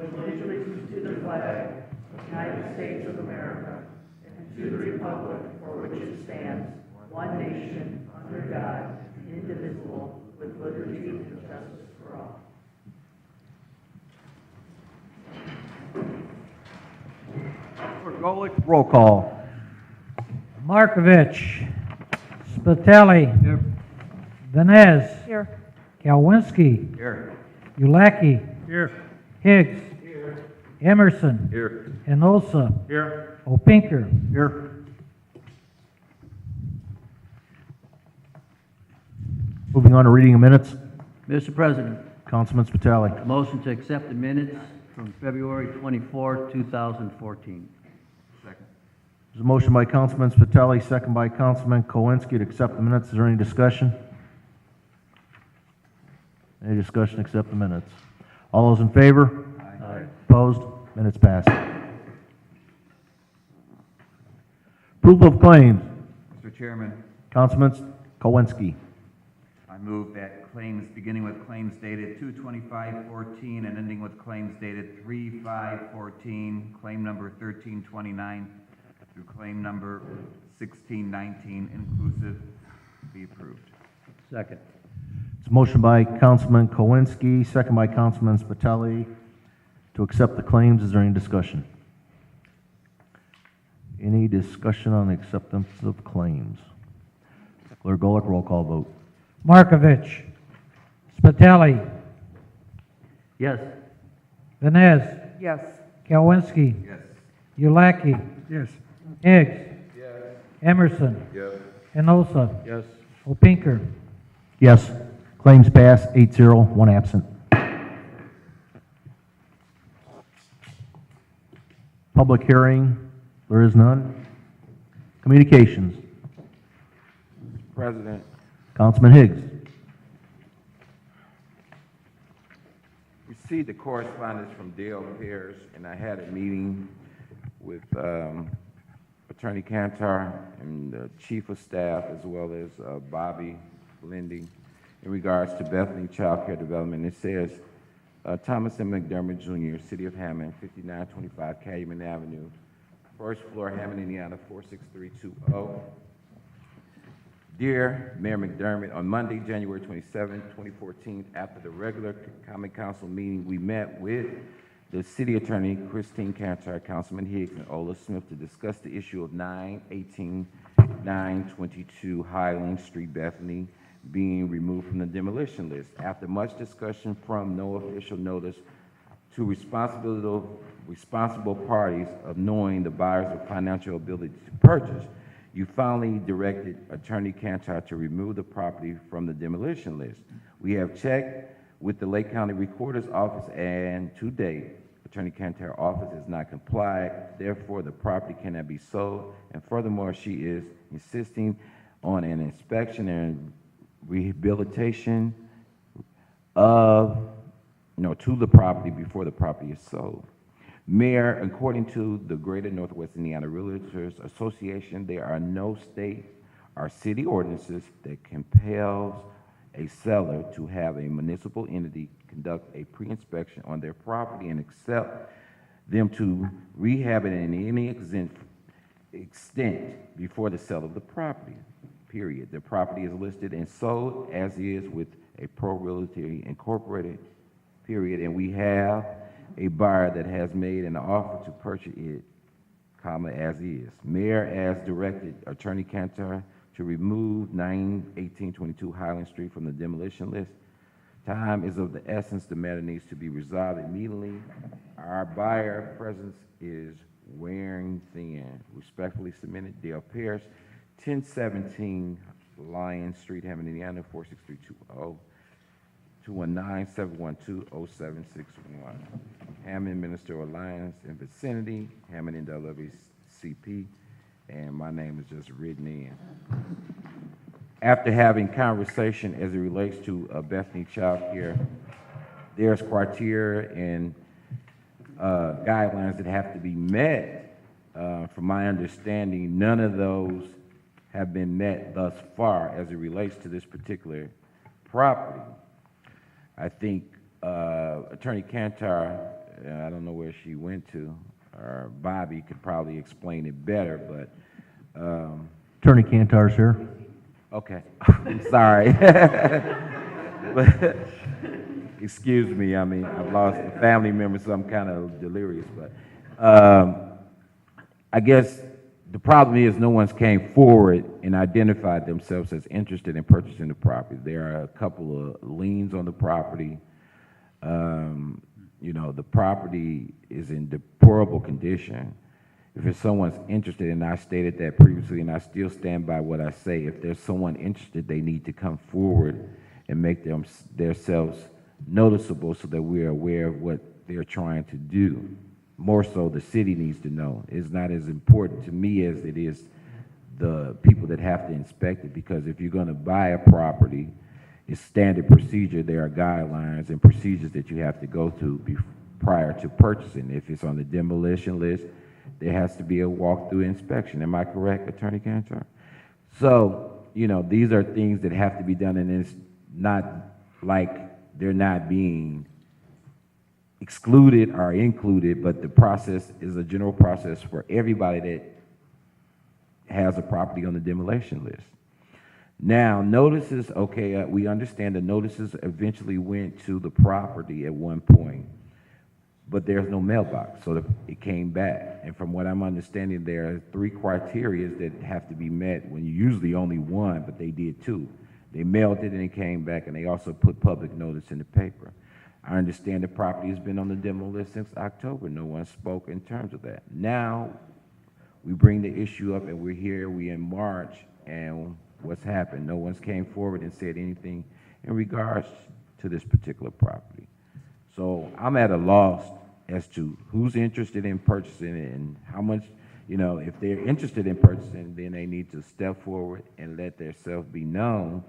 pledge allegiance to the flag of the United States of America and to the republic for which it stands, one nation, under God, indivisible, with liberty and justice for all. Golick, roll call. Markovich. Spitali. Here. Venez. Here. Kalwinski. Here. Ulacki. Here. Higgs. Emerson. Here. Enosa. Here. Opinker. Here. Moving on to reading of minutes. Mr. President, Councilman Spitali. motion to accept the minutes from February 24, 2014. There's a motion by Councilman Spitali, second by Councilman Kowinski to accept the minutes. Is there any discussion? Any discussion, accept the minutes. All those in favor? Aye. Opposed? Minutes passed. Approval of claims. Mr. Chairman, Councilman Kowinski. I move that claims beginning with claims dated 2/25/14 and ending with claims dated 3/5/14, claim number 1329 through claim number 1619 inclusive, be approved. Second. It's a motion by Councilman Kowinski, second by Councilman Spitali to accept the claims. Is there any discussion? Any discussion on the acceptance of claims? Clerk Golick, roll call vote. Markovich. Spitali. Yes. Venez. Yes. Kalwinski. Yes. Ulacki. Yes. Higgs. Emerson. Yes. Enosa. Yes. Opinker. Yes. Claims pass 8-0, one absent. Public hearing, there is none. Communications, President, Councilman Higgs. received the correspondence from Dale Pierce, and I had a meeting with Attorney Cantor and the Chief of Staff, as well as Bobby Lindy, in regards to Bethany Child Care Development. It says, Thomas M. McDermott Jr., City of Hammond, 5925 Calumet Avenue, first floor, Hammond, Indiana, 46320. Dear Mayor McDermott, on Monday, January 27, 2014, after the regular Common Council meeting, we met with the City Attorney, Christine Cantor, Councilman Higgs, and Ola Smith to discuss the issue of 922 Highland Street, Bethany, being removed from the demolition list. After much discussion from no official notice to responsible parties of knowing the buyers of financial ability to purchase, you finally directed Attorney Cantor to remove the property from the demolition list. We have checked with the Lake County Recorder's Office, and to date, Attorney Cantor's office has not complied. Therefore, the property cannot be sold. And furthermore, she is insisting on an inspection and rehabilitation to the property before the property is sold. Mayor, according to the Greater Northwest Indiana Realtors Association, there are no state or city ordinances that compels a seller to have a municipal entity conduct a pre-inspection on their property and accept them to rehab it in any extent before the sale of the property, period. The property is listed and sold as is with a Pro Realty Incorporated, period, and we have a buyer that has made an offer to purchase it, comma, as is. Mayor, as directed Attorney Cantor to remove 91822 Highland Street from the demolition list. Time is of the essence. The matter needs to be resolved immediately. Our buyer presence is wearing thin. Respectfully submitted, Dale Pierce, 1017 Lion Street, Hammond, Indiana, 46320. 219-712-0761. Hammond, Minister of Alliance and Vicinity, Hammond NAACP, and my name is just written in. After having conversation as it relates to Bethany Child Care, there's criteria and guidelines that have to be met. From my understanding, none of those have been met thus far as it relates to this particular property. I think Attorney Cantor I don't know where she went to, or Bobby could probably explain it better, but, Attorney Cantor's here. okay, I'm sorry. But, excuse me, I mean, I've lost a family member, so I'm kind of delirious, but, I guess the problem is no one's came forward and identified themselves as interested in purchasing the property. There are a couple of liens on the property. You know, the property is in deplorable condition. If there's someone's interested, and I stated that previously, and I still stand by what I say, if there's someone interested, they need to come forward and make themselves noticeable so that we're aware of what they're trying to do. More so, the city needs to know. It's not as important to me as it is the people that have to inspect it, because if you're gonna buy a property, it's standard procedure. There are guidelines and procedures that you have to go through prior to purchasing. If it's on the demolition list, there has to be a walkthrough inspection. Am I correct, Attorney Cantor? So, you know, these are things that have to be done, and it's not like they're not being excluded or included, but the process is a general process for everybody that has a property on the demolition list. Now, notices, okay, we understand the notices eventually went to the property at one point, but there's no mailbox, so it came back. And from what I'm understanding, there are 3 criteria that have to be met when you usually only 1, but they did 2. They mailed it and it came back, and they also put public notice in the paper. I understand the property has been on the demo list since October. No one spoke in terms of that. Now, we bring the issue up, and we're here, we in March, and what's happened? No one's came forward and said anything in regards to this particular property. So I'm at a loss as to who's interested in purchasing it and how much, you know, if they're interested in purchasing, then they need to step forward and let themselves be known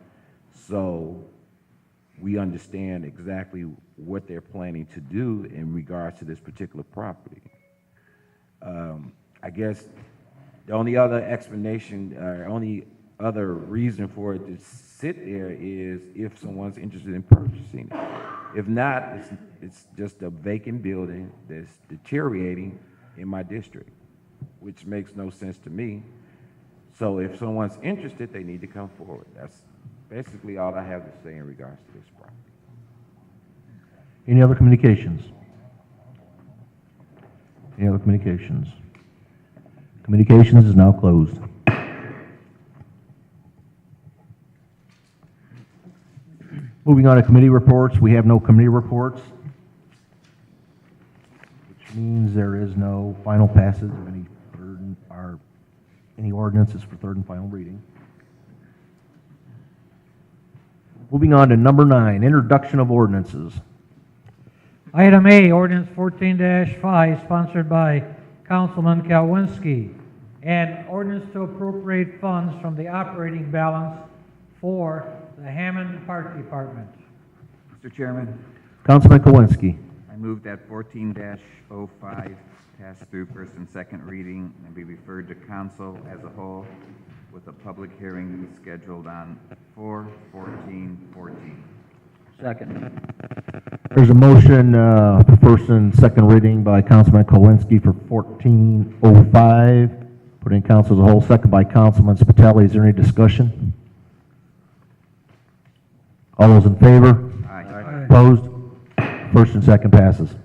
so we understand exactly what they're planning to do in regards to this particular property. I guess the only other explanation, only other reason for it to sit there is if someone's interested in purchasing it. If not, it's just a vacant building that's deteriorating in my district, which makes no sense to me. So if someone's interested, they need to come forward. That's basically all I have to say in regards to this property. Any other communications? Any other communications? Communications is now closed. Moving on to committee reports, we have no committee reports, which means there is no final passage of any third or any ordinances for third and final reading. Moving on to number 9, introduction of ordinances. Item A, ordinance 14-5, sponsored by Councilman Kalwinski, and ordinance to appropriate funds from the operating balance for the Hammond Park Department. Mr. Chairman, Councilman Kowinski. I move that 14-05 pass through first and second reading and be referred to council as a whole with a public hearing to be scheduled on 4/14/14. Second. There's a motion for first and second reading by Councilman Kowinski for 1405, put in council as a whole, second by Councilman Spitali. Is there any discussion? All those in favor? Aye. Opposed? First and second passes.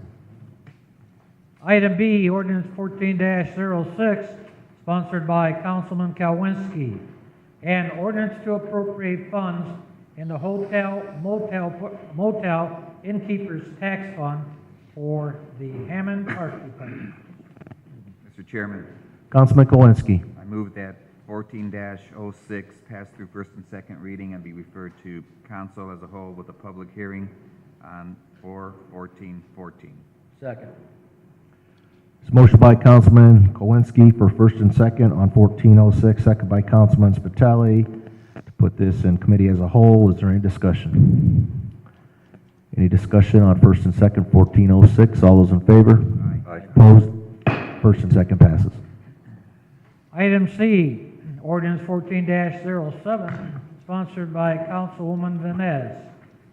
Item B, ordinance 14-06, sponsored by Councilman Kalwinski, and ordinance to appropriate funds in the hotel, motel innkeeper's tax fund for the Hammond Park Department. Mr. Chairman, Councilman Kowinski. I move that 14-06 pass through first and second reading and be referred to council as a whole with a public hearing on 4/14/14. Second. It's a motion by Councilman Kowinski for first and second on 1406, second by Councilman Spitali to put this in committee as a whole. Is there any discussion? Any discussion on first and second 1406? All those in favor? Aye. Opposed? First and second passes. Item C, ordinance 14-07, sponsored by Councilwoman Venez,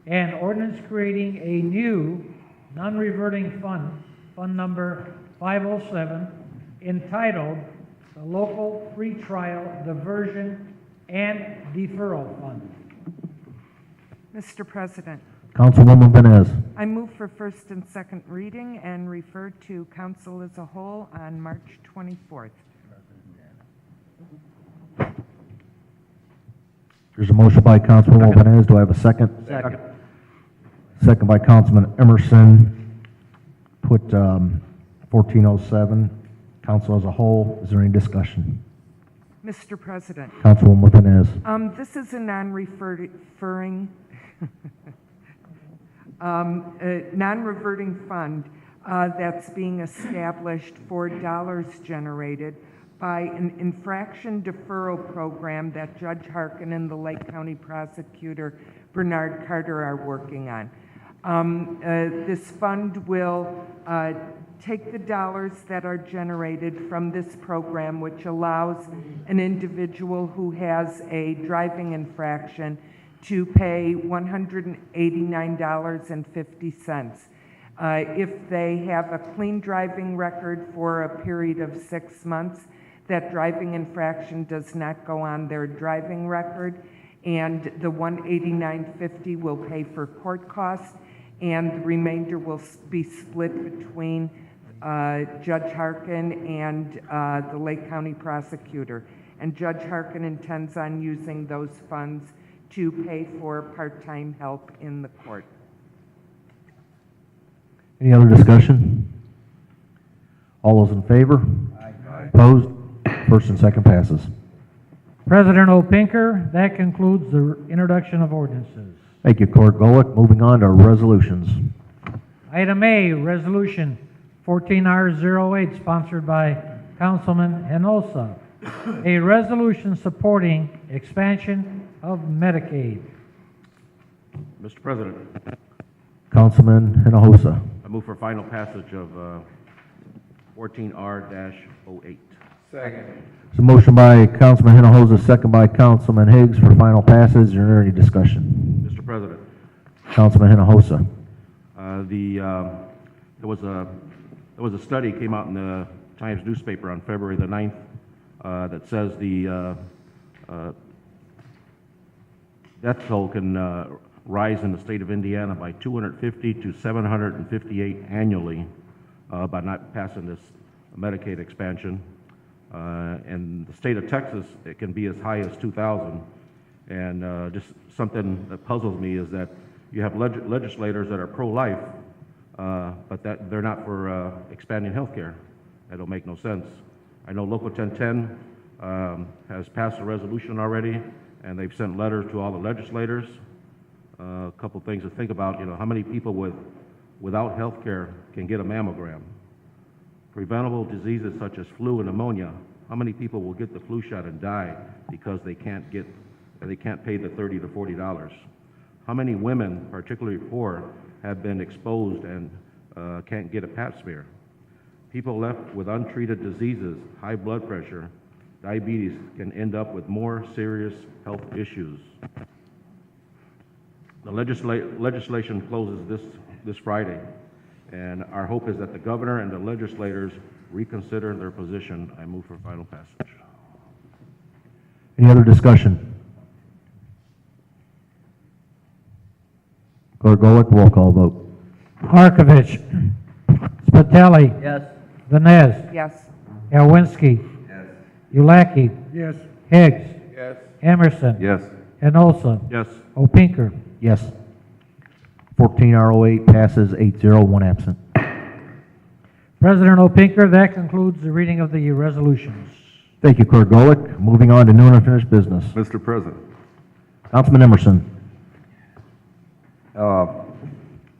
and ordinance creating a new non-reverting fund Fund Number 507, entitled the Local Free Trial Diversion and Deferral Fund. Mr. President, Councilwoman Venez. I move for first and second reading and refer to council as a whole on March 24th. There's a motion by Councilwoman Venez. Do I have a second? Second. Second by Councilman Emerson. Put 1407, council as a whole. Is there any discussion? Mr. President, Councilwoman Venez. this is a non-reverting fund that's being established for dollars generated by an infraction deferral program that Judge Harkin and the Lake County Prosecutor Bernard Carter are working on. This fund will take the dollars that are generated from this program, which allows an individual who has a driving infraction to pay $189.50. If they have a clean driving record for a period of 6 months, that driving infraction does not go on their driving record, and the $189.50 will pay for court costs, and the remainder will be split between Judge Harkin and the Lake County Prosecutor. And Judge Harkin intends on using those funds to pay for part-time help in the court. Any other discussion? All those in favor? Aye. Opposed? First and second passes. President Opinker, that concludes the introduction of ordinances. Thank you, Clerk Golick. Moving on to resolutions. Item A, Resolution 14R08, sponsored by Councilman Hinosa. A resolution supporting expansion of Medicaid. Mr. President, Councilman Hinojosa. I move for final passage of 14R-08. There's a motion by Councilman Hinojosa, second by Councilman Higgs for final passage. Is there any discussion? Mr. President, Councilman Hinojosa. there was a study came out in the Times newspaper on February the 9th that says the death toll can rise in the state of Indiana by 250 to 758 annually by not passing this Medicaid expansion. And the state of Texas, it can be as high as 2,000. And just something that puzzles me is that you have legislators that are pro-life, but that they're not for expanding health care. That don't make no sense. I know Local 1010 has passed a resolution already, and they've sent letters to all the legislators. A couple things to think about, you know, how many people without health care can get a mammogram? Preventable diseases such as flu and pneumonia, how many people will get the flu shot and die because they can't pay the $30 to $40? How many women, particularly poor, have been exposed and can't get a pap smear? People left with untreated diseases, high blood pressure, diabetes, can end up with more serious health issues. The legislation closes this Friday, and our hope is that the governor and the legislators reconsider their position. I move for final passage. Any other discussion? Clerk Golick, roll call vote. Harkovich. Spitali. Yes. Venez. Yes. Yawinski. Yes. Ulaki. Yes. Higgs. Yes. Emerson. Yes. Enosa. Yes. Opinker. Yes. 14R08 passes 8-0, one absent. President Opinker, that concludes the reading of the resolutions. Thank you, Clerk Golick. Moving on to new and unfinished business. Mr. President, Councilman Emerson.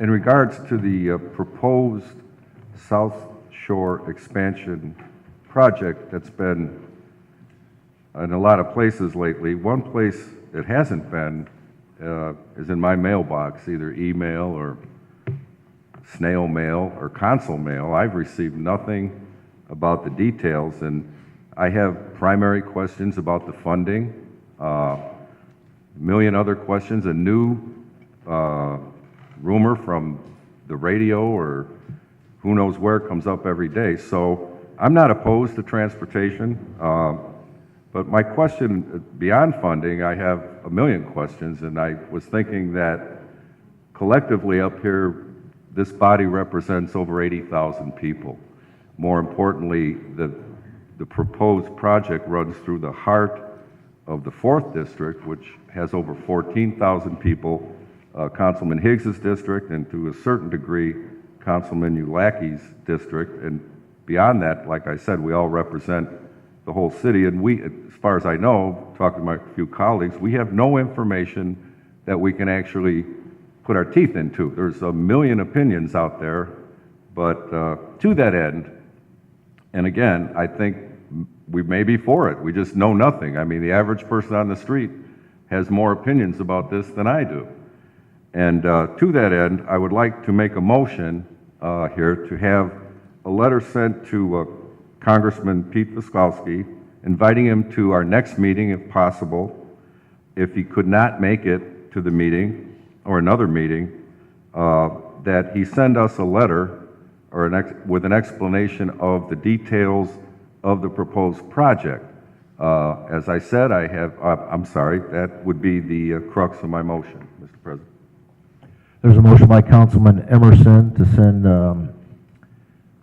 in regards to the proposed South Shore expansion project that's been in a lot of places lately, one place it hasn't been is in my mailbox, either email or snail mail or consul mail. I've received nothing about the details, and I have primary questions about the funding, a million other questions, a new rumor from the radio or who knows where comes up every day. So I'm not opposed to transportation, but my question, beyond funding, I have a million questions, and I was thinking that collectively up here, this body represents over 80,000 people. More importantly, the proposed project runs through the heart of the 4th District, which has over 14,000 people, Councilman Higgs's district, and to a certain degree, Councilman Ulacki's district. And beyond that, like I said, we all represent the whole city. And we, as far as I know, talking to my few colleagues, we have no information that we can actually put our teeth into. There's a million opinions out there, but to that end, and again, I think we may be for it. We just know nothing. I mean, the average person on the street has more opinions about this than I do. And to that end, I would like to make a motion here to have a letter sent to Congressman Pete Wiskowski, inviting him to our next meeting if possible. If he could not make it to the meeting or another meeting, that he send us a letter or with an explanation of the details of the proposed project. As I said, I'm sorry, that would be the crux of my motion, Mr. President. There's a motion by Councilman Emerson to send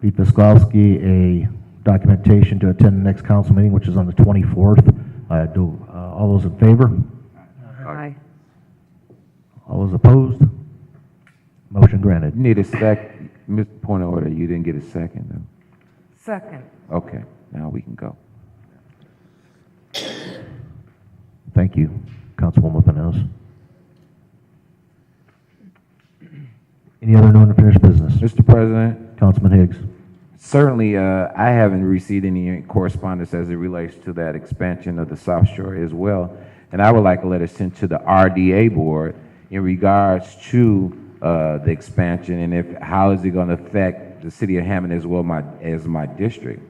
Pete Wiskowski a documentation to attend the next council meeting, which is on the 24th. All those in favor? Aye. All those opposed? Motion granted. You need a second, Mr. Point of order, you didn't get a second, though. Second. Okay, now we can go. Thank you, Councilwoman Pinellas. Any other new and unfinished business? Mr. President, Councilman Higgs. certainly, I haven't received any correspondence as it relates to that expansion of the South Shore as well. And I would like a letter sent to the RDA board in regards to the expansion and how is it going to affect the city of Hammond as well as my district.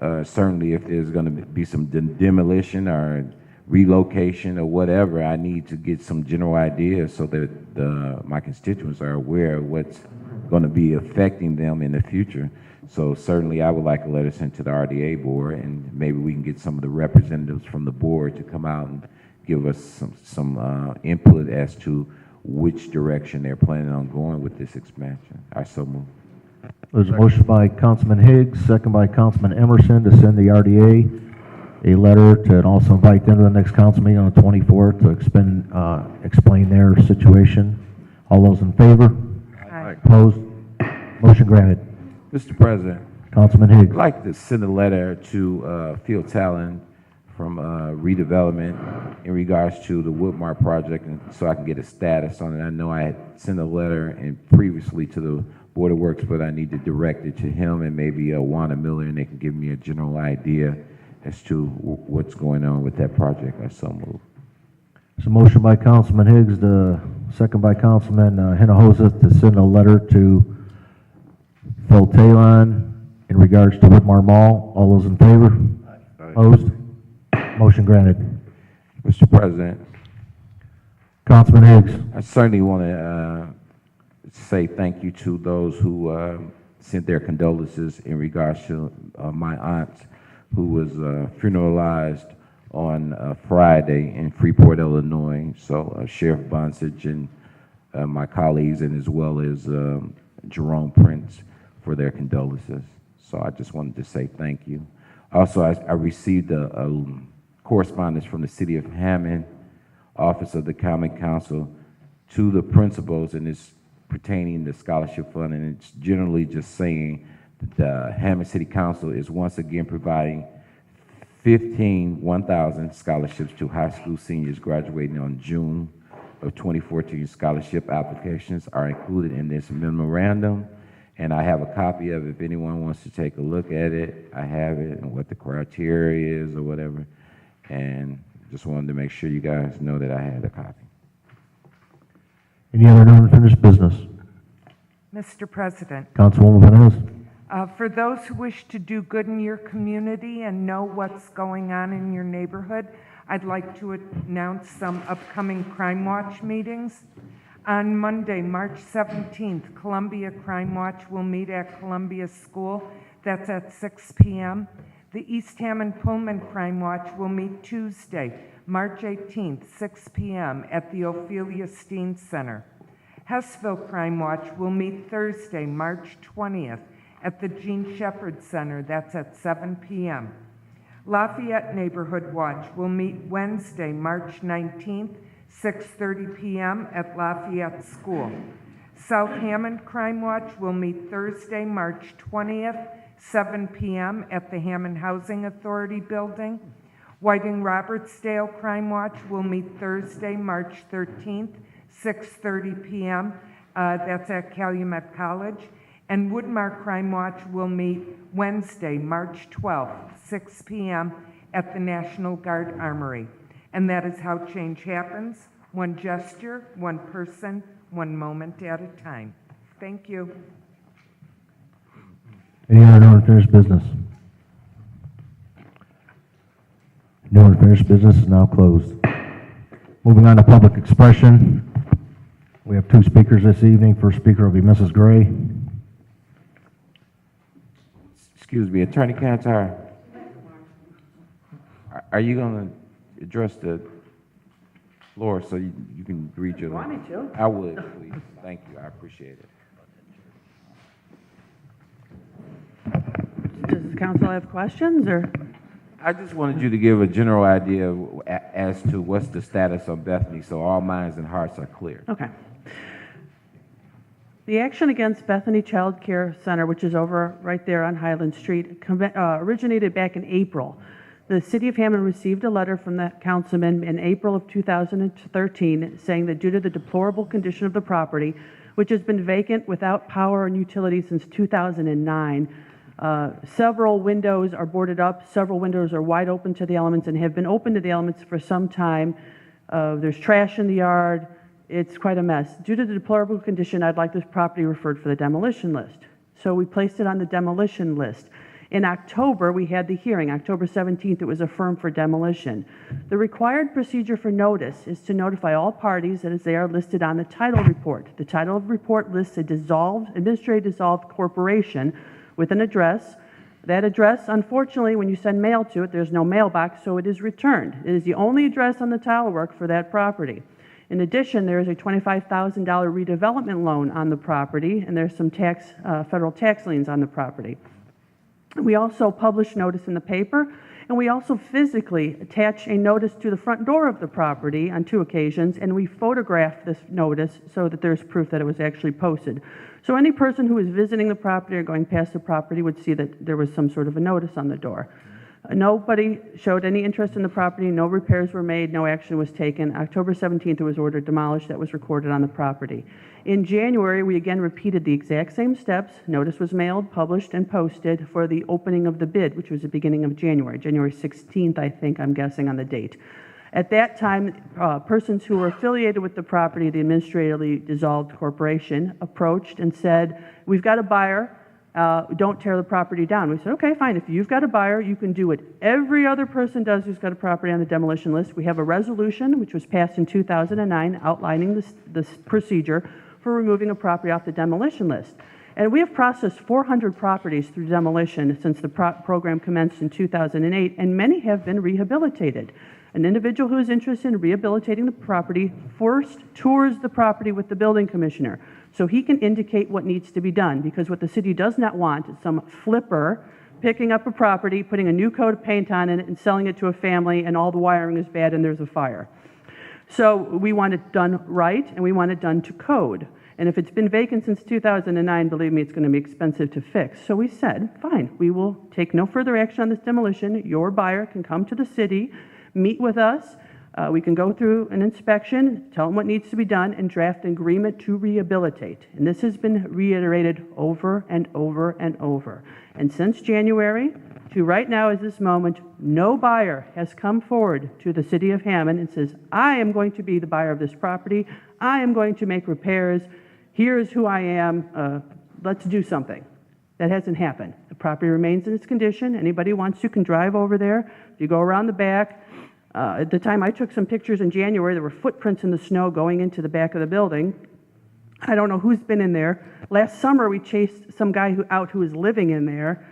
Certainly, if there's going to be some demolition or relocation or whatever, I need to get some general ideas so that my constituents are aware of what's going to be affecting them in the future. So certainly, I would like a letter sent to the RDA board, and maybe we can get some of the representatives from the board to come out and give us some input as to which direction they're planning on going with this expansion. I so move. There's a motion by Councilman Higgs, second by Councilman Emerson to send the RDA a letter to and also invite them to the next council meeting on the 24th to explain their situation. All those in favor? Aye. Opposed? Motion granted. Mr. President, Councilman Higgs. I'd like to send a letter to Phil Talon from redevelopment in regards to the Woodmart project, and so I can get a status on it. I know I had sent a letter previously to the Board of Works, but I need to direct it to him and maybe Wanda Miller, and they can give me a general idea as to what's going on with that project. I so move. There's a motion by Councilman Higgs, second by Councilman Hinojosa to send a letter to Phil Talon in regards to Woodmar Mall. All those in favor? Aye. Opposed? Motion granted. Mr. President, Councilman Higgs. I certainly want to say thank you to those who sent their condolences in regards to my aunt, who was funeralized on Friday in Freeport, Illinois. So Sheriff Bonsage and my colleagues, and as well as Jerome Prince, for their condolences. So I just wanted to say thank you. Also, I received a correspondence from the City of Hammond, Office of the Common Council, to the principals, and it's pertaining to scholarship fund, and it's generally just saying that the Hammond City Council is once again providing 1,000 scholarships to high school seniors graduating on June of 2014. Scholarship applications are included in this memorandum, and I have a copy of it. If anyone wants to take a look at it, I have it and what the criteria is or whatever, and just wanted to make sure you guys know that I had a copy. Any other new unfinished business? Mr. President, Councilwoman Pinellas. for those who wish to do good in your community and know what's going on in your neighborhood, I'd like to announce some upcoming Crime Watch meetings. On Monday, March 17th, Columbia Crime Watch will meet at Columbia School. That's at 6 p.m. The East Hammond Pullman Crime Watch will meet Tuesday, March 18th, 6 p.m. at the Ophelia Steen Center. Hessville Crime Watch will meet Thursday, March 20th at the Gene Shepherd Center. That's at 7 p.m. Lafayette Neighborhood Watch will meet Wednesday, March 19th, 6:30 p.m. at Lafayette School. South Hammond Crime Watch will meet Thursday, March 20th, 7 p.m. at the Hammond Housing Authority building. Whiting Robertsdale Crime Watch will meet Thursday, March 13th, 6:30 p.m. That's at Calumet College. And Woodmark Crime Watch will meet Wednesday, March 12th, 6 p.m. at the National Guard Armory. And that is how change happens, one gesture, one person, one moment at a time. Thank you. Any other new unfinished business? New unfinished business is now closed. Moving on to public expression. We have two speakers this evening. First speaker will be Mrs. Gray. Excuse me, Attorney Cantor, are you going to address the floor so you can read your... You want me to? I would, please. Thank you. I appreciate it. Does the council have questions, or? I just wanted you to give a general idea as to what's the status of Bethany, so all minds and hearts are clear. Okay. The action against Bethany Child Care Center, which is over right there on Highland Street, originated back in April. The City of Hammond received a letter from the councilman in April of 2013 saying that due to the deplorable condition of the property, which has been vacant without power and utilities since 2009, several windows are boarded up, several windows are wide open to the elements and have been open to the elements for some time. There's trash in the yard. It's quite a mess. Due to the deplorable condition, I'd like this property referred for the demolition list. So we placed it on the demolition list. In October, we had the hearing. October 17th, it was affirmed for demolition. The required procedure for notice is to notify all parties as they are listed on the title report. The title report lists a administratively dissolved corporation with an address. That address, unfortunately, when you send mail to it, there's no mailbox, so it is returned. It is the only address on the title work for that property. In addition, there is a $25,000 redevelopment loan on the property, and there's some federal tax liens on the property. We also publish notice in the paper, and we also physically attach a notice to the front door of the property on 2 occasions, and we photograph this notice so that there's proof that it was actually posted. So any person who is visiting the property or going past the property would see that there was some sort of a notice on the door. Nobody showed any interest in the property, no repairs were made, no action was taken. October 17th, it was ordered demolished. That was recorded on the property. In January, we again repeated the exact same steps. Notice was mailed, published, and posted for the opening of the bid, which was the beginning of January 16th, I think, I'm guessing on the date. At that time, persons who were affiliated with the property, the administratively dissolved corporation, approached and said, we've got a buyer. Don't tear the property down. We said, okay, fine. If you've got a buyer, you can do what every other person does who's got a property on the demolition list. We have a resolution, which was passed in 2009, outlining this procedure for removing a property off the demolition list. And we have processed 400 properties through demolition since the program commenced in 2008, and many have been rehabilitated. An individual who is interested in rehabilitating the property first tours the property with the building commissioner so he can indicate what needs to be done, because what the city does not want is some flipper picking up a property, putting a new coat of paint on it and selling it to a family, and all the wiring is bad and there's a fire. So we want it done right, and we want it done to code. And if it's been vacant since 2009, believe me, it's going to be expensive to fix. So we said, fine, we will take no further action on this demolition. Your buyer can come to the city, meet with us. We can go through an inspection, tell them what needs to be done, and draft an agreement to rehabilitate. And this has been reiterated over and over and over. And since January to right now, at this moment, no buyer has come forward to the city of Hammond and says, I am going to be the buyer of this property. I am going to make repairs. Here's who I am. Let's do something. That hasn't happened. The property remains in its condition. Anybody wants to can drive over there. If you go around the back, at the time I took some pictures in January, there were footprints in the snow going into the back of the building. I don't know who's been in there. Last summer, we chased some guy who was living in there.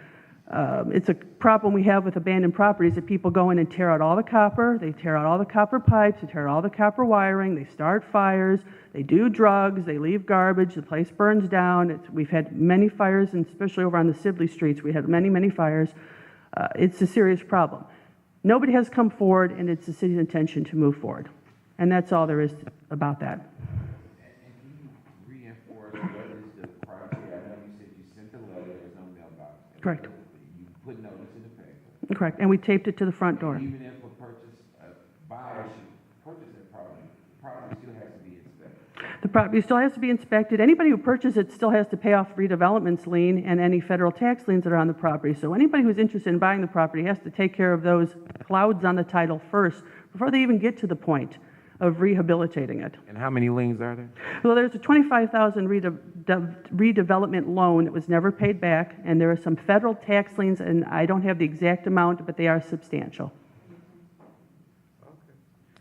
It's a problem we have with abandoned properties that people go in and tear out all the copper, they tear out all the copper pipes, they tear out all the copper wiring, they start fires, they do drugs, they leave garbage, the place burns down. We've had many fires, and especially over on the Sibley streets, we had many, many fires. It's a serious problem. Nobody has come forward, and it's the city's intention to move forward. And that's all there is about that. Reinforce what is the project? I know you said you sent the letter, there's no mailbox. Correct. You put notice in the paper. Correct, and we taped it to the front door. Even if a buyer should purchase that property, the property still has to be inspected. The property still has to be inspected. Anybody who purchases it still has to pay off redevelopment's lien and any federal tax liens that are on the property. So anybody who's interested in buying the property has to take care of those clouds on the title first before they even get to the point of rehabilitating it. And how many liens are there? Well, there's a $25,000 redevelopment loan that was never paid back, and there are some federal tax liens, and I don't have the exact amount, but they are substantial.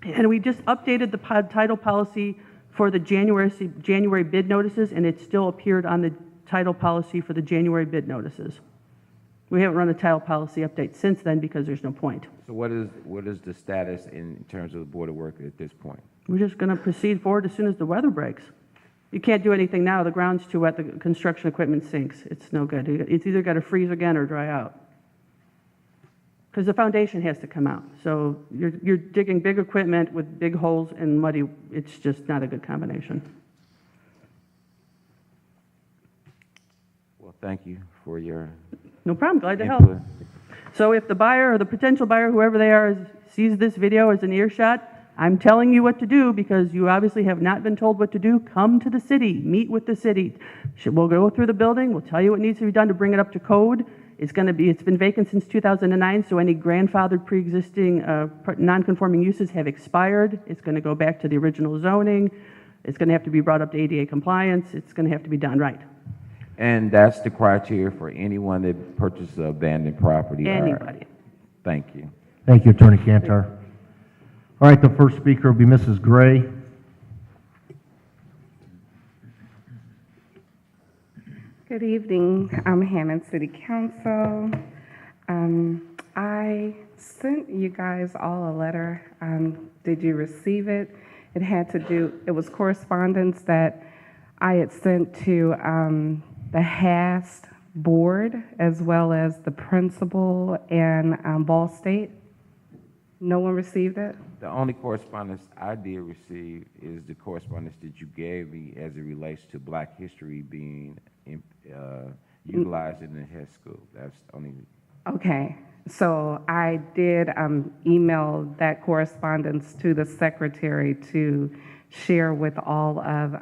Okay. And we just updated the title policy for the January bid notices, and it still appeared on the title policy for the January bid notices. We haven't run a title policy update since then because there's no point. So what is the status in terms of the Board of Work at this point? We're just going to proceed forward as soon as the weather breaks. You can't do anything now. The ground's too wet. The construction equipment sinks. It's no good. It's either got to freeze again or dry out. Because the foundation has to come out. So you're digging big equipment with big holes and muddy. It's just not a good combination. Well, thank you for your No problem. Glad to input. help. So if the buyer or the potential buyer, whoever they are, sees this video as an earshot, I'm telling you what to do because you obviously have not been told what to do. Come to the city. Meet with the city. We'll go through the building. We'll tell you what needs to be done to bring it up to code. It's been vacant since 2009, so any grandfathered pre-existing non-conforming uses have expired. It's going to go back to the original zoning. It's going to have to be brought up to ADA compliance. It's going to have to be done right. And that's the criteria for anyone that purchases abandoned property? Anybody. Thank you. Thank you, Attorney Cantor. All right, the first speaker will be Mrs. Gray. Good evening. I'm Hammond City Council. I sent you guys all a letter. Did you receive it? It was correspondence that I had sent to the HAST board as well as the principal and Ball State. No one received it? The only correspondence I did receive is the correspondence that you gave me as it relates to Black history being utilized in the head school. That's only. Okay, so I did email that correspondence to the secretary to share with all of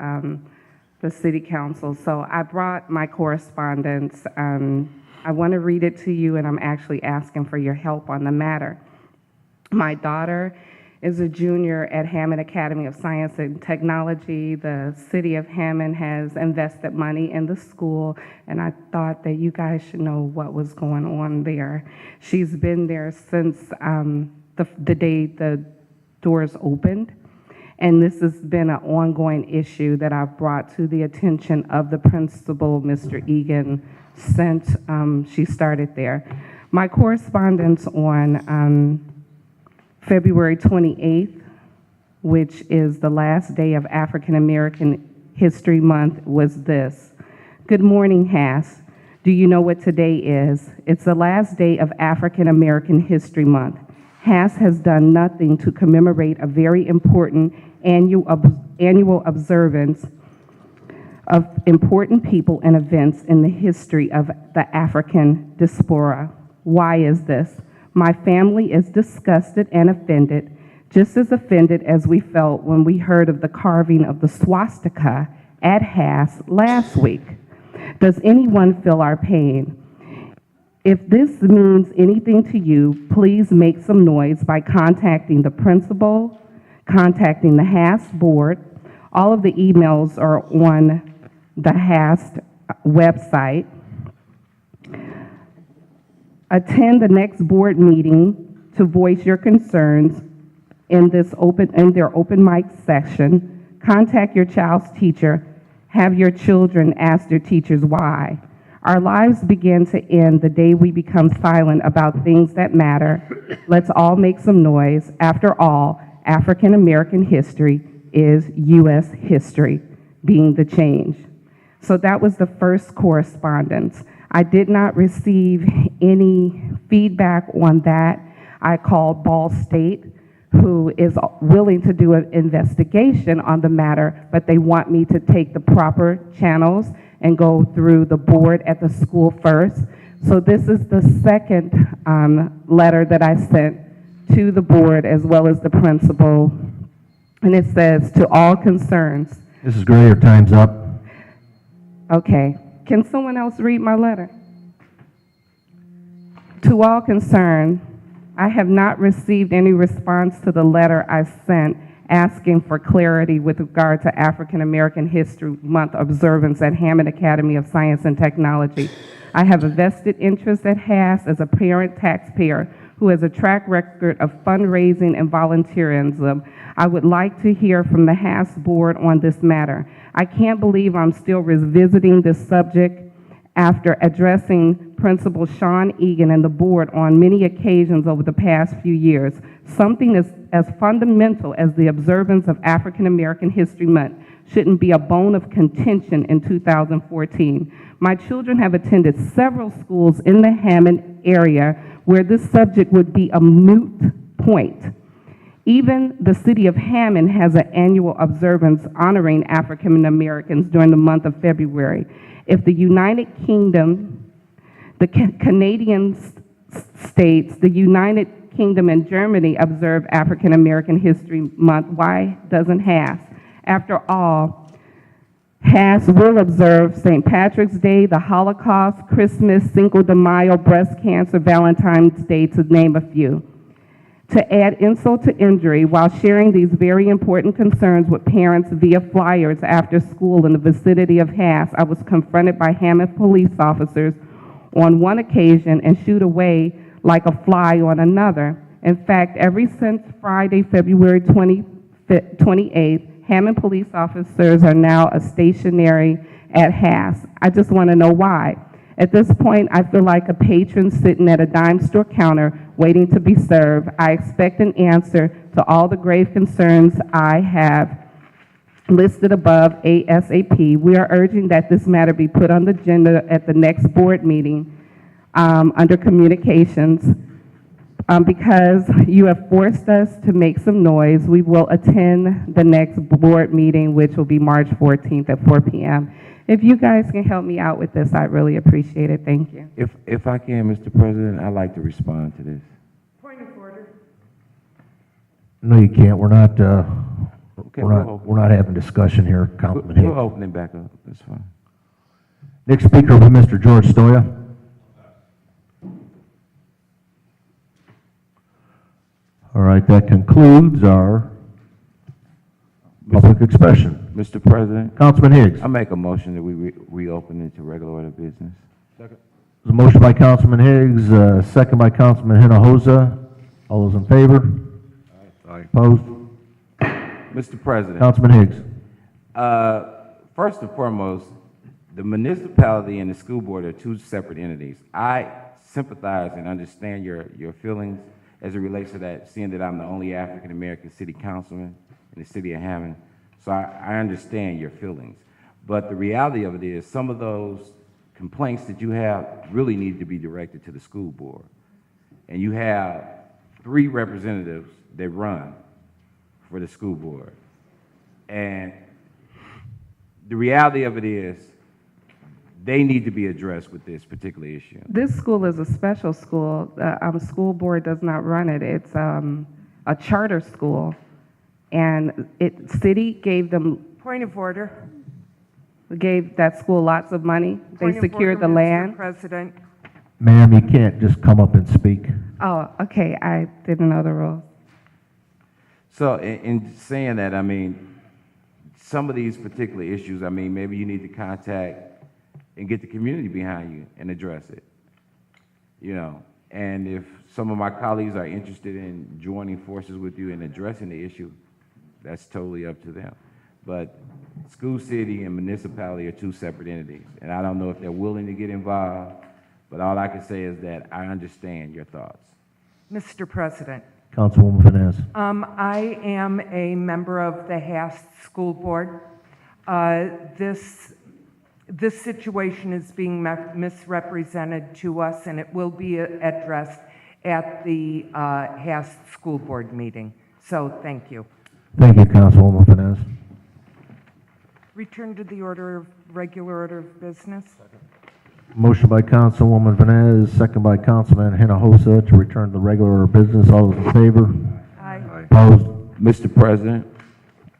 the city council. So I brought my correspondence. I want to read it to you, and I'm actually asking for your help on the matter. My daughter is a junior at Hammond Academy of Science and Technology. The city of Hammond has invested money in the school, and I thought that you guys should know what was going on there. She's been there since the day the doors opened, and this has been an ongoing issue that I've brought to the attention of the principal, Mr. Egan, since she started there. My correspondence on February 28th, which is the last day of African American History Month, was this. Good morning, HAS. Do you know what today is? It's the last day of African American History Month. HAS has done nothing to commemorate a very important annual observance of important people and events in the history of the African diaspora. Why is this? My family is disgusted and offended, just as offended as we felt when we heard of the carving of the swastika at HAS last week. Does anyone feel our pain? If this means anything to you, please make some noise by contacting the principal, contacting the HAS board. All of the emails are on the HAS website. Attend the next board meeting to voice your concerns in their open mic section. Contact your child's teacher Have your children ask their teachers why. Our lives begin to end the day we become silent about things that matter. Let's all make some noise. After all, African American history is U.S. history, being the change. So that was the first correspondence. I did not receive any feedback on that. I called Ball State, who is willing to do an investigation on the matter, but they want me to take the proper channels and go through the board at the school first. So this is the second letter that I sent to the board as well as the principal. And it says, to all concerns. Mrs. Gray, your time's up. Okay, can someone else read my letter? To all concerned, I have not received any response to the letter I sent asking for clarity with regard to African American History Month observance at Hammond Academy of Science and Technology. I have a vested interest at HASS as a parent taxpayer who has a track record of fundraising and volunteerism. I would like to hear from the HASS board on this matter. I can't believe I'm still revisiting this subject after addressing Principal Sean Egan and the board on many occasions over the past few years. Something as fundamental as the observance of African American History Month shouldn't be a bone of contention in 2014. My children have attended several schools in the Hammond area where this subject would be a moot point. Even the city of Hammond has an annual observance honoring African Americans during the month of February. If the United Kingdom, the Canadian states, the United Kingdom and Germany observe African American History Month, why doesn't HASS? After all, HASS will observe St. Patrick's Day, the Holocaust, Christmas, Cinco de Mayo, breast cancer, Valentine's Day, to name a few. To add insult to injury, while sharing these very important concerns with parents via flyers after school in the vicinity of HASS, I was confronted by Hammond police officers on one occasion and shooed away like a fly on another. In fact, ever since Friday, February 28th, Hammond police officers are now stationary at HASS. I just want to know why. At this point, I feel like a patron sitting at a dime store counter waiting to be served. I expect an answer to all the grave concerns I have listed above ASAP. We are urging that this matter be put on the agenda at the next board meeting under communications. Because you have forced us to make some noise, we will attend the next board meeting, which will be March 14th at 4 p.m. If you guys can help me out with this, I'd really appreciate it. Thank you. If I can, Mr. President, I'd like to respond to this. Point of order. No, you can't. We're not, Okay, we're not having discussion here, Councilman Hicks. We'll open it back up, that's fine. Next speaker will be Mr. George Stoya. All right, that concludes our public expression. Mr. President, Councilman Higgs. I make a motion that we reopen into regular order business. There's a motion by Councilman Higgs, second by Councilman Hinojosa. All those in favor? Aye. Opposed? Mr. President. Councilman Higgs. First and foremost, the municipality and the school board are two separate entities. I sympathize and understand your feelings as it relates to that, seeing that I'm the only African-American city councilman in the city of Hammond. So I understand your feelings. But the reality of it is some of those complaints that you have really need to be directed to the school board. And you have 3 representatives that run for the school board. And the reality of it is they need to be addressed with this particular issue. This school is a special school. School board does not run it. It's a charter school. And city gave them, Point of order. gave that school lots of money. They secured the land. Mr. President. Ma'am, you can't just come up and speak. Oh, okay, I didn't know the rules. So in saying that, I mean, some of these particular issues, I mean, maybe you need to contact and get the community behind you and address it, you know. And if some of my colleagues are interested in joining forces with you and addressing the issue, that's totally up to them. But School city and municipality are two separate entities, and I don't know if they're willing to get involved, but all I can say is that I understand your thoughts. Mr. President, Councilwoman Vines. I am a member of the Haas School Board. This situation is being misrepresented to us, and it will be addressed at the Haas School Board meeting. So, thank you. Thank you, Councilwoman Vines. Return to the regular order of business. Motion by Councilwoman Vines, second by Councilman Hinojosa to return to the regular order of business. All those in favor? Aye. Opposed? Mr. President,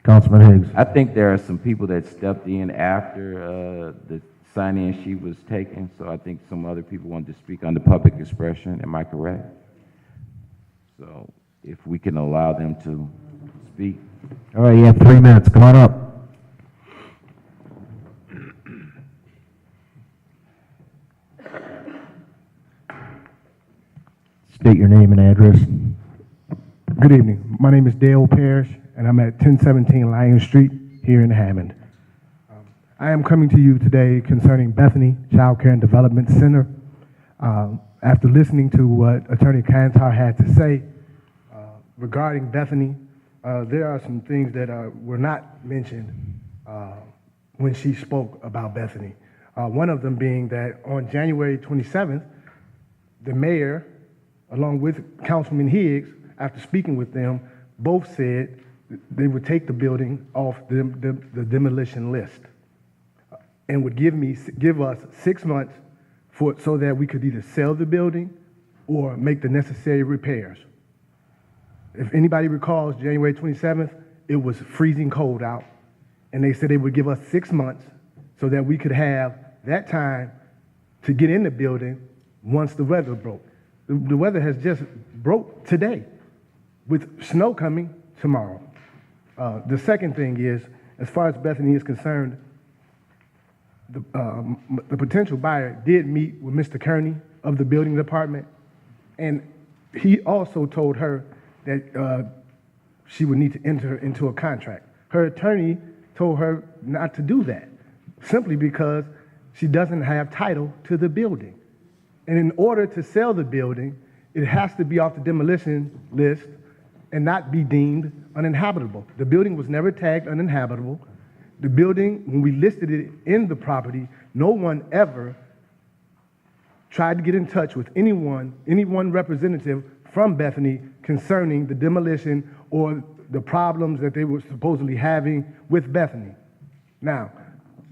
Councilman Higgs. I think there are some people that stepped in after the sign-in sheet was taken, so I think some other people wanted to speak on the public expression. Am I correct? So if we can allow them to speak. All right, you have 3 minutes. Come on up. State your name and address. Good evening. My name is Dale Parrish, and I'm at 1017 Lion Street here in Hammond. I am coming to you today concerning Bethany Child Care and Development Center. After listening to what Attorney Kantar had to say regarding Bethany, there are some things that were not mentioned when she spoke about Bethany. One of them being that on January 27th, the mayor, along with Councilman Higgs, after speaking with them, both said they would take the building off the demolition list and would give us 6 months so that we could either sell the building or make the necessary repairs. If anybody recalls, January 27th, it was freezing cold out, and they said they would give us 6 months so that we could have that time to get in the building once the weather broke. The weather has just broke today, with snow coming tomorrow. The second thing is, as far as Bethany is concerned, the potential buyer did meet with Mr. Kearney of the building department, and he also told her that she would need to enter into a contract. Her attorney told her not to do that, simply because she doesn't have title to the building. And in order to sell the building, it has to be off the demolition list and not be deemed uninhabitable. The building was never tagged uninhabitable. The building, when we listed it in the property, no one ever tried to get in touch with any one representative from Bethany concerning the demolition or the problems that they were supposedly having with Bethany. Now,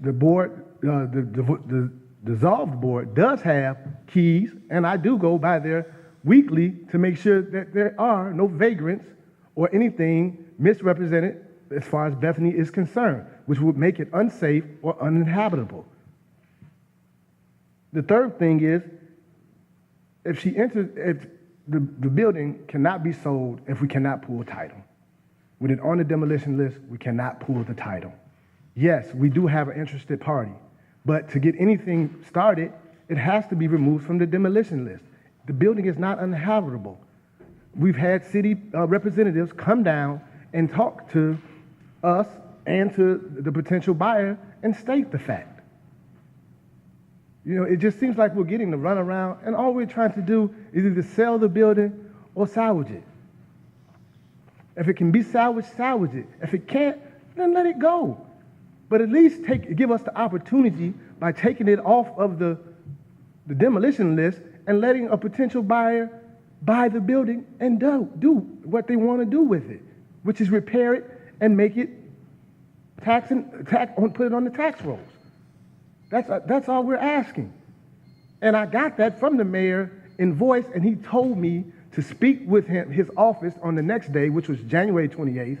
the board, the dissolved board does have keys, and I do go by there weekly to make sure that there are no vagrants or anything misrepresented as far as Bethany is concerned, which would make it unsafe or uninhabitable. The third thing is, if she enters, the building cannot be sold if we cannot pull title. With it on the demolition list, we cannot pull the title. Yes, we do have an interested party, but to get anything started, it has to be removed from the demolition list. The building is not uninhabitable. We've had city representatives come down and talk to us and to the potential buyer and state the fact. You know, it just seems like we're getting the runaround, and all we're trying to do is either sell the building or salvage it. If it can be salvaged, salvage it. If it can't, then let it go. But at least give us the opportunity by taking it off of the demolition list and letting a potential buyer buy the building and do what they want to do with it, which is repair it and make it put it on the tax rolls. That's all we're asking. And I got that from the mayor in voice, and he told me to speak with his office on the next day, which was January 28th,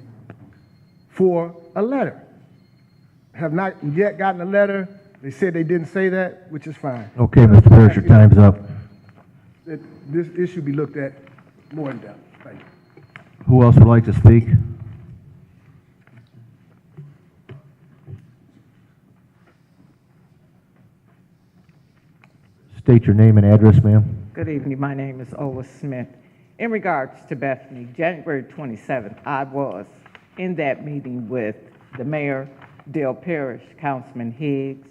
for a letter. Have not yet gotten a letter. They said they didn't say that, which is fine. Okay, Mr. Parrish, your time's up. This issue be looked at more in depth. Thank you. Who else would like to speak? State your name and address, ma'am. Good evening. My name is Ola Smith. In regards to Bethany, January 27th, I was in that meeting with the mayor, Dale Parrish, Councilman Higgs,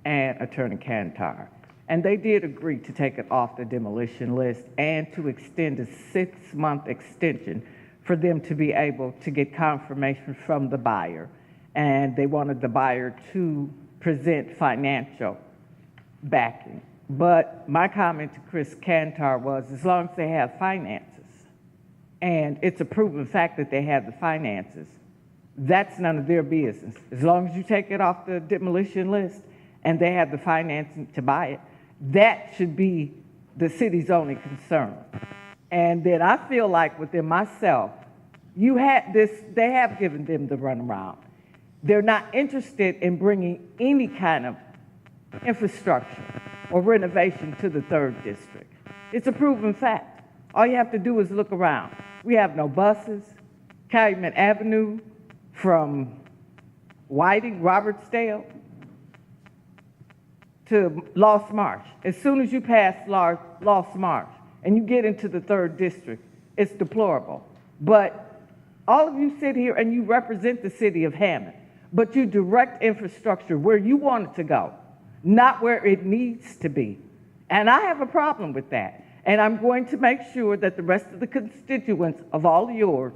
and Attorney Cantar. And they did agree to take it off the demolition list and to extend a 6-month extension for them to be able to get confirmation from the buyer. And they wanted the buyer to present financial backing. But my comment to Chris Cantar was, as long as they have finances, and it's a proven fact that they have the finances, that's none of their business. As long as you take it off the demolition list and they have the financing to buy it, that should be the city's only concern. And then I feel like within myself, you had this, they have given them the runaround. They're not interested in bringing any kind of infrastructure or renovation to the 3rd District. It's a proven fact. All you have to do is look around. We have no buses. Calumet Avenue from Whiting, Robertsdale, to Lost Marsh. As soon as you pass Lost Marsh and you get into the 3rd District, it's deplorable. But all of you sit here and you represent the city of Hammond, but you direct infrastructure where you want it to go, not where it needs to be. And I have a problem with that. And I'm going to make sure that the rest of the constituents of all of yours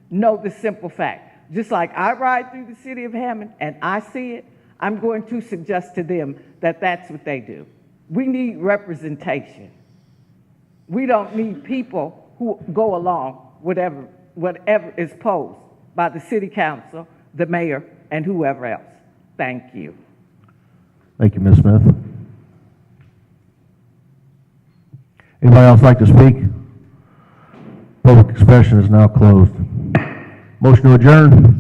know the simple fact. Just like I ride through the city of Hammond and I see it, I'm going to suggest to them that that's what they do. We need representation. We don't need people who go along whatever is posed by the city council, the mayor, and whoever else. Thank you. Thank you, Ms. Smith. Anybody else like to speak? Public expression is now closed. Motion to adjourn?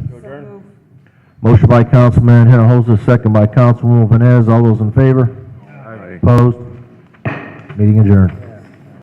Motion by Councilman Hinojosa, second by Councilwoman Vines. All those in favor? Aye. Opposed? Meeting adjourned.